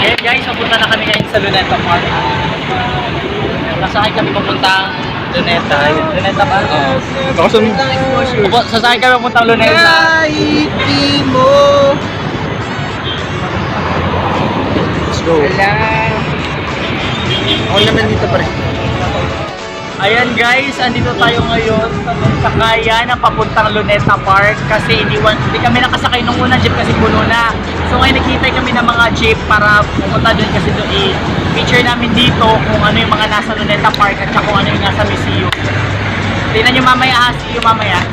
Ayan guys, papunta na kami ngayon sa Luneta Park. Nasakay kami papuntang Luneta. Luneta ba? Oo. Sasakay kami papuntang Luneta. Kahit di mo. Let's go. Ako naman dito pa rin. Ayan guys, andito tayo ngayon sa kaya ng papuntang Luneta Park kasi hindi kami nakasakay nung unang jeep kasi puno na. So ngayon nakita kami ng mga jeep para pumunta doon kasi doon i-feature namin dito kung ano yung mga nasa Luneta Park at saka kung ano yung nasa museum. Tingnan nyo mamaya, see you mamaya.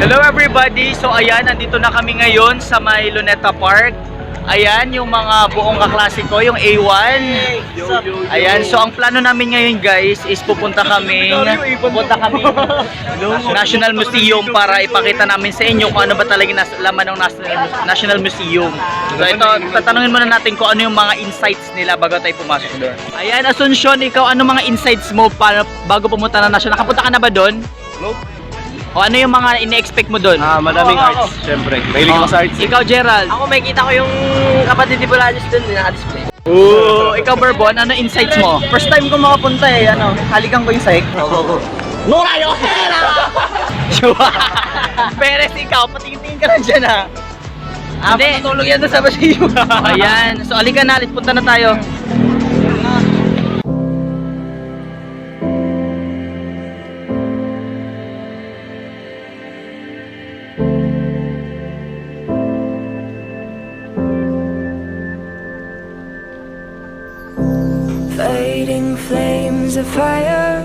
Hello everybody! So ayan, nandito na kami ngayon sa may Luneta Park. Ayan, yung mga buong kaklase ko, yung A1. Ayan, so ang plano namin ngayon guys is pupunta kami National Museum para ipakita namin sa inyo kung ano ba talaga laman ng National Museum. So ito, tatanungin muna natin kung ano yung mga insights nila bago tayo pumasok doon. Ayan, Asuncion, ikaw ano mga insights mo bago pumunta na National? Nakapunta ka na ba doon? Nope. O ano yung mga ine-expect mo doon? Madaming arts, syempre. Mahilig ako sa arts. Ikaw, Gerald. Ako may kita ko yung kapatid ni Bolaños dun, naka-display. Oo. Ikaw, Bourbon, ano insights mo? First time ko makapunta halikan ko yung sahig. Nora Yojera! Perez, ikaw, patingin-tingin ka na dyan ha. Hindi. Patulog yan doon sa basiyo. Ayan. So, alika na, punta na tayo. Fading flames of fire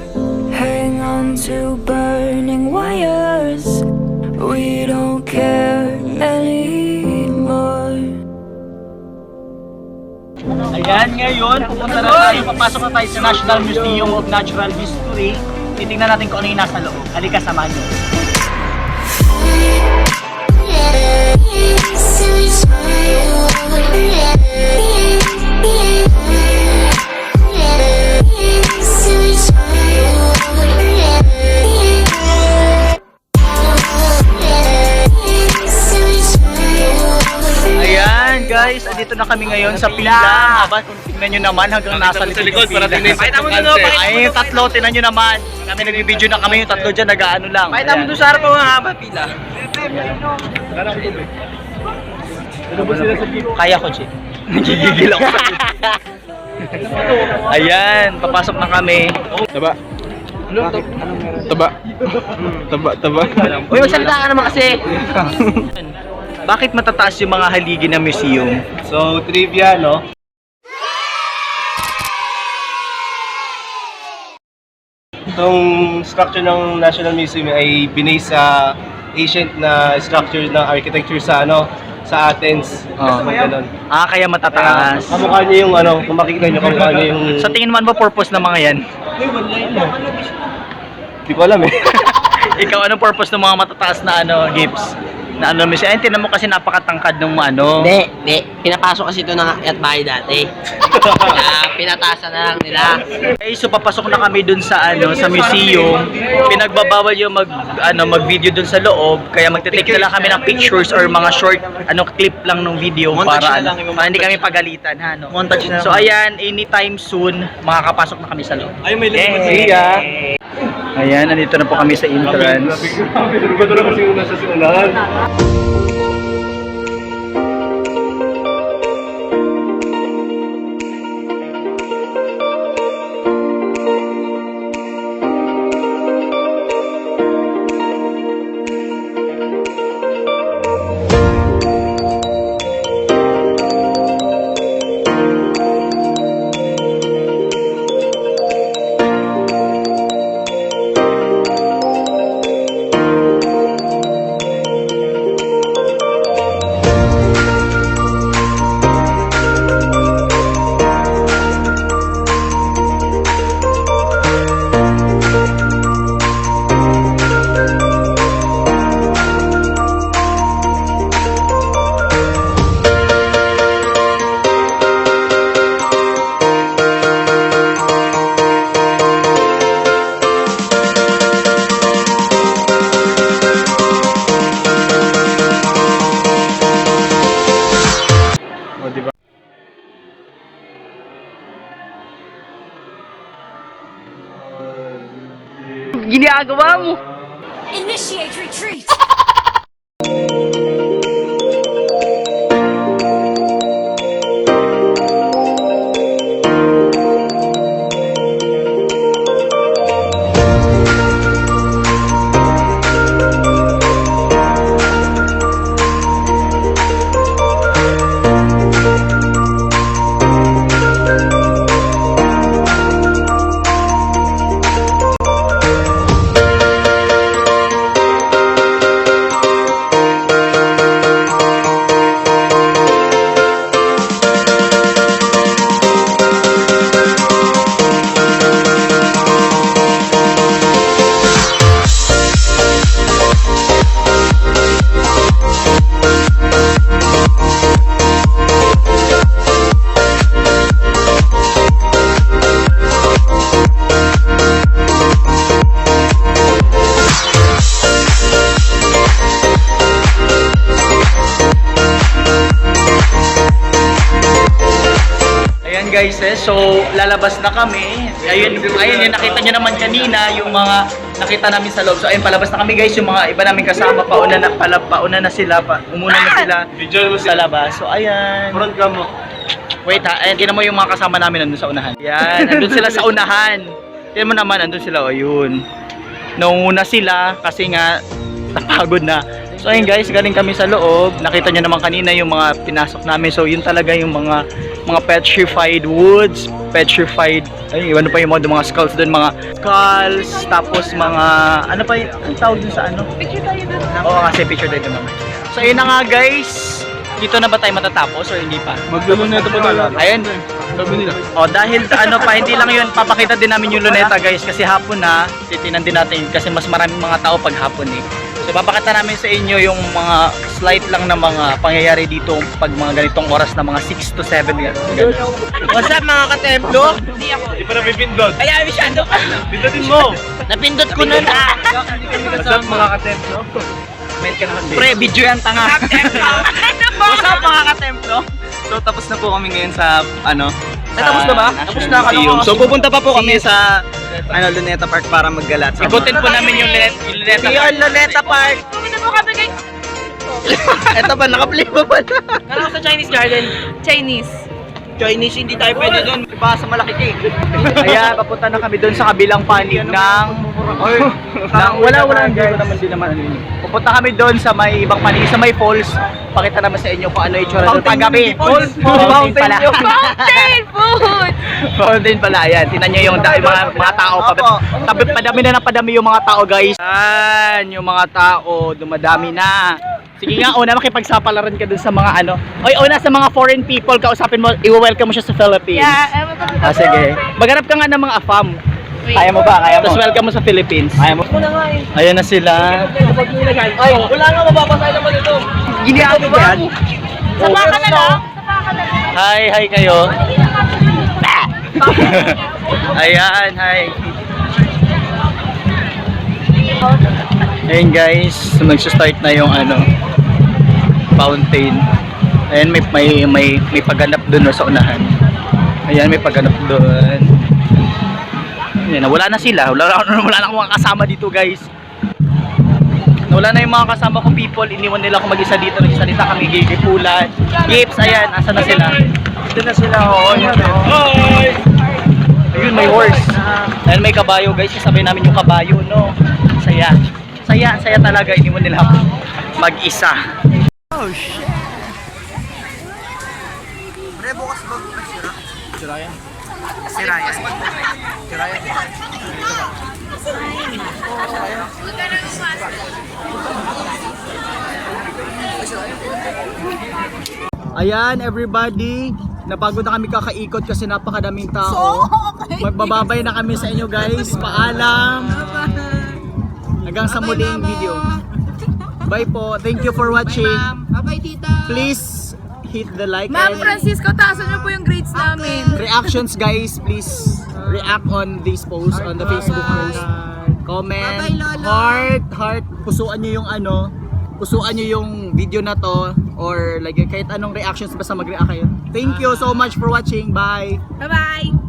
hang on to burning wires. We don't care anymore. Ayan, ngayon, pupunta na tayo. Papasok na tayo sa National Museum of Natural History. Titingnan natin kung ano yung nasa loob. Halika, samahan nyo. Guys, andito na kami ngayon sa pila. Haba, kung tingnan nyo naman hanggang nasa likod pila. Pakita mo doon, Ay, yung tatlo, tingnan nyo naman. Kami nagbibideo na kami, yung tatlo dyan, nag-ano lang. Pakita mo doon sa harap mga haba pila. Kaya ko, Chief. Nagigigil ako. Ayan, papasok na kami. Taba. Taba. Taba. Uy, magsalita ka naman kasi. Bakit matataas yung mga haligi ng museum? So, trivia, no? Itong structure ng National Museum ay binase sa ancient na structure ng architecture sa sa Athens. Ganun. Kaya matataas. Kamukha niya yung kung makikita niyo kamukha niya yung... Sa tingin mo ano ba purpose ng mga yan? Hindi ko alam eh. Ikaw, anong purpose ng mga matataas na gifts? Na siya? Ay, tinan mo kasi napakatangkad ng Hindi. Pinapasok kasi ito ng at bahay dati. Kaya pinatasan na lang nila. Okay, so papasok na kami dun sa sa museum. Pinagbabawal yung mag-video dun sa loob, kaya magte-take na lang kami ng pictures or mga short clip lang ng video para hindi kami pagalitan Montage na lang. So ayan, anytime soon makakapasok na kami sa loob. Ay, may Yay! Ayan, nandito na po kami sa entrance. Sigurado na kasi yung nasa sinunahan. ginagawa mo? Initiate retreat! Ayan guys, so lalabas na kami. Ayun yung nakita nyo naman kanina, yung mga nakita namin sa loob. So ayun, palabas na kami guys, yung mga iba namin kasama, pauna na sila, umuna na sila Video mo sa labas. So ayan. Front cam mo. Wait ha, ayan, tingnan mo yung mga kasama namin nandun sa unahan. Yan, nandun sila sa unahan. Tingnan mo naman, nandun sila, ayun. Naunguna sila kasi nga napagod na. So ayun guys, galing kami sa loob. Nakita nyo naman kanina yung mga pinasok namin. So yun talaga yung mga petrified woods, petrified, ay iwan pa yung mga skulls doon, mga skulls, tapos mga, ano pa yung, ang tawag dun sa ano? Picture tayo doon. Oo, kasi picture tayo doon naman. So ayun na nga guys, dito na ba tayo matatapos or hindi pa? Magluluneta pa tayo. Ayun. Sabi nila. O dahil ano pa, hindi lang yun, papakita din namin yung luneta guys kasi hapon na, titinan din natin kasi mas maraming mga tao pag hapon eh. So papakita namin sa inyo yung mga slight lang na mga pangyayari dito pag mga ganitong oras na mga 6 to 7 yan. What's up mga katemplo? Hindi pa napipindot. Ay, masyado ka. Pindutin mo. Napindot ko nun ah. What's up mga katemplo? Comment ka naman din. Pre, video yan tanga. What's up mga katemplo? So tapos na po kami ngayon sa ano. Tapos na ba? Tapos na, Museum. So pupunta pa po kami sa Luneta Park para maggalat. ikutin po namin yung Luneta. Yun, Luneta Park. Ito ba, nakaplay ba ba? Kala ko sa Chinese Garden. Chinese. Chinese, hindi tayo pwede doon. Iba sa malaki cake. Ayan, papunta na kami doon sa kabilang panig ng wala hindi naman ano yun. Pupunta kami doon sa may ibang panig, sa may falls. Pakita naman sa inyo kung ano yung itsura doon pag gabi. Fountain pala. Fountain food! Fountain pala, ayan. Tingnan nyo yung mga tao. Padami na ng padami yung mga tao, guys. Ayan, yung mga tao, dumadami na. Sige nga, una makipagsapalaran ka dun sa mga ano. Oy, una sa mga foreign people, kausapin mo, i-welcome mo siya sa Philippines. Yeah, Sige. Maghanap ka nga ng mga AFAM. Kaya mo ba? Kaya mo? Tapos welcome mo sa Philippines. Kaya mo? Ayan na sila. Ay, wala nga, mababasay naman ito. Ginagawa ba yan? Sapa ka na lang. Sapa ka na lang. Hi kayo. Ayan, hi. Ayan guys, nagsa-start na yung ano, fountain. Ayan, may pagganap doon sa unahan. Ayan, may pagganap doon. Ayan, wala na sila. Wala na akong mga kasama dito guys. Wala na yung mga kasama kong people. Iniwan nila ako mag-isa dito. Nagsalita kami, gigipulan. Gips, ayan, asa na sila? Dito na sila, oo. Hi! Ayun, may horse. Ayan, may kabayo guys. Isabay namin yung kabayo, no? Saya talaga. Iniwan nila ako mag-isa. Oh, shit. Pre, bukas ba sira? Sira yan. Sira yan. Sira yan. Ayan, everybody. Napagod na kami kakaikot kasi napakadaming tao. Magbababay na kami sa inyo guys. Paalam. Hanggang sa muling video. Bye po. Thank you for watching. Bye-bye, tita. Please hit the like Ma'am and Francisco, taasan niyo po yung grades namin. reactions guys. Please react on this post, on the Facebook post. Comment, Bye-bye, Lolo. heart. Pusuan nyo yung ano. Pusuan nyo yung video na to. Or like kahit anong reactions basta mag-react kayo. Thank you so much for watching. Bye! Bye-bye!